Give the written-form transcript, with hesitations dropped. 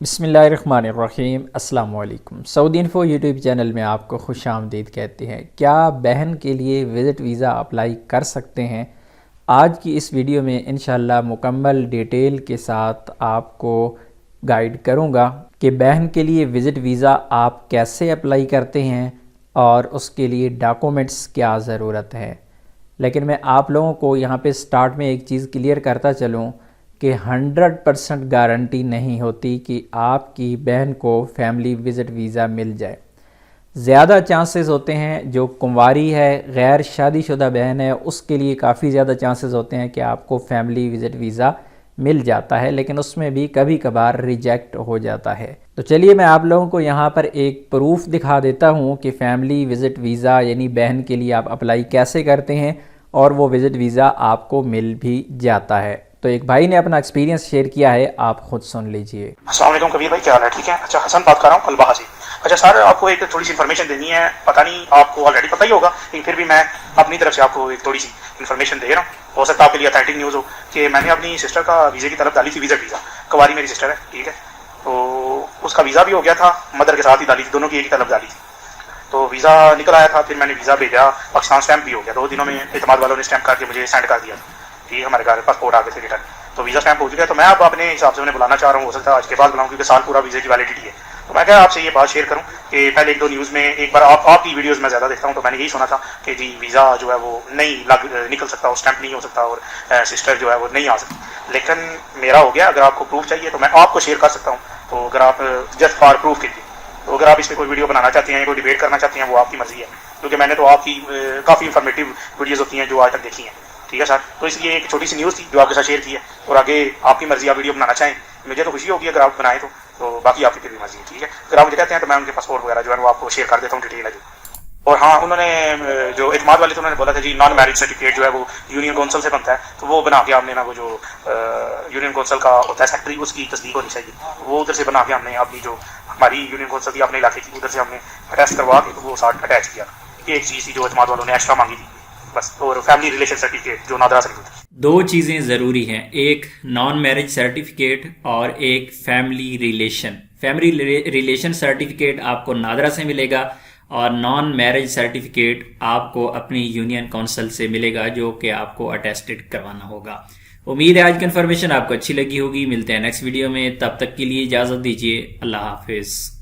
बिस्मिल्लाहिर्रहमानिर्रहीम अस्सलाम वालेकुम। सऊदी इन्फो यूट्यूब चैनल में आपको खुश आमदीद कहते हैं। क्या बहन के लिए विज़िट वीज़ा अप्लाई कर सकते हैं? आज की इस वीडियो में इंशाल्लाह मुकम्मल डिटेल के साथ आपको गाइड करूँगा कि बहन के लिए विज़िट वीज़ा आप कैसे अप्लाई करते हैं और उसके लिए डॉक्यूमेंट्स क्या ज़रूरत है। लेकिन मैं आप लोगों को यहाँ पे स्टार्ट में एक चीज़ क्लियर करता चलूँ कि 100% गारंटी नहीं होती कि आपकी बहन को फैमिली विज़िट वीज़ा मिल जाए। ज़्यादा चांसेस होते हैं जो कुंवारी है, गैर शादीशुदा बहन है, उसके लिए काफ़ी ज़्यादा चांसेस होते हैं कि आपको फैमिली विज़िट वीज़ा मिल जाता है, लेकिन उसमें भी कभी कभार रिजेक्ट हो जाता है। तो चलिए मैं आप लोगों को यहाँ पर एक प्रूफ दिखा देता हूँ कि फैमिली विज़िट वीज़ा यानी बहन के लिए आप अप्लाई कैसे करते हैं और वो विज़िट वीज़ा आपको मिल भी जाता है। तो एक भाई ने अपना एक्सपीरियंस शेयर किया है, आप खुद सुन लीजिए। अस्सलाम वालेकुम कबीर भाई, क्या हाल है? ठीक है। अच्छा, हसन बात कर रहा हूँ अलबाहा से। अच्छा सर, आपको एक थोड़ी सी इन्फॉर्मेशन देनी है, पता नहीं आपको ऑलरेडी पता ही होगा, लेकिन फिर भी मैं अपनी तरफ से आपको एक थोड़ी सी इन्फॉर्मेशन दे रहा हूँ। हो सकता है आपके लिए अथेंटिक न्यूज़ हो कि मैंने अपनी सिस्टर का वीज़े की तलब डाली थी, वीज़ा कुंवारी मेरी सिस्टर है, ठीक है। तो उसका वीज़ा भी हो गया था, मदर के साथ ही डाली थी, दोनों की एक ही तलब डाली थी। तो वीज़ा निकल आया था, फिर मैंने वीज़ा भेजा, पाकिस्तान स्टैंप भी हो गया, 2 दिनों में एतमाद वालों ने स्टैंप करके मुझे सेंड कर दिया, ठीक है। हमारे घर पासपोर्ट आ गए थे रिटर्न, तो वीज़ा स्टैंप हो चुका है। तो मैं अब अपने हिसाब से उन्हें बुलाना चाह रहा हूँ, हो सकता है आज के बाद बुलाऊँ क्योंकि साल पूरा वीज़े की वैलिडिटी है। तो मैं क्या आपसे ये बात शेयर करूँ कि पहले 1-2 न्यूज़ में एक बार आपकी वीडियोज़ में ज़्यादा देखता हूँ, तो मैंने यही सुना था कि जी वीज़ा जो है वो नहीं निकल सकता, और स्टैंप नहीं हो सकता, और सिस्टर जो है वो नहीं आ सकती। लेकिन मेरा हो गया। अगर आपको प्रूफ चाहिए तो मैं आपको शेयर कर सकता हूँ। तो अगर आप जस्ट फॉर प्रूफ के लिए, तो अगर आप इस पर कोई वीडियो बनाना चाहते हैं, कोई डिबेट करना चाहते हैं, वो आपकी मर्जी है, क्योंकि मैंने तो आपकी काफ़ी इन्फॉर्मेटिव वीडियोज़ होती हैं जो आज तक देखी हैं, ठीक है सर। तो इसलिए एक छोटी सी न्यूज़ थी जो आपके साथ शेयर की है, और आगे आपकी मर्जी, आप वीडियो बनाना चाहें, मुझे तो खुशी होगी अगर आप बनाएं तो बाकी आपकी फिर भी मर्जी है, ठीक है। अगर आप मुझे कहते हैं तो मैं उनके पासपोर्ट वगैरह जो है वो आपको शेयर कर देता हूँ, डिटेल है जो। और हाँ, उन्होंने जो एतमाद वाले थे उन्होंने बोला था जी नॉन मैरिज सर्टिफिकेट जो है वो यूनियन काउंसिल से बनता है, तो वो बना के आपने ना वो जो यूनियन काउंसिल का होता है सेक्रेटरी, उसकी तस्दीक होनी चाहिए, वो उधर से बना के हमने अपनी जो हमारी यूनियन काउंसिल की अपने इलाके की, उधर से हमने अटैच करवा के तो वो साथ अटैच किया। एक चीज़ थी जो एतमाद वालों ने एक्स्ट्रा मांगी थी बस। और फैमिली रिलेशन सर्टिफिकेट जो नादरा सर्टिफिकेट। दो चीज़ें ज़रूरी हैं, एक नॉन मैरिज सर्टिफिकेट और एक family relation. Family relation certificate आपको नादरा से मिलेगा और नॉन मैरिज सर्टिफिकेट आपको अपनी यूनियन काउंसिल से मिलेगा, जो कि आपको अटेस्टेड करवाना होगा। उम्मीद है आज की इन्फॉर्मेशन आपको अच्छी लगी होगी। मिलते हैं नेक्स्ट वीडियो में, तब तक के लिए इजाज़त दीजिए। अल्लाह हाफिज़।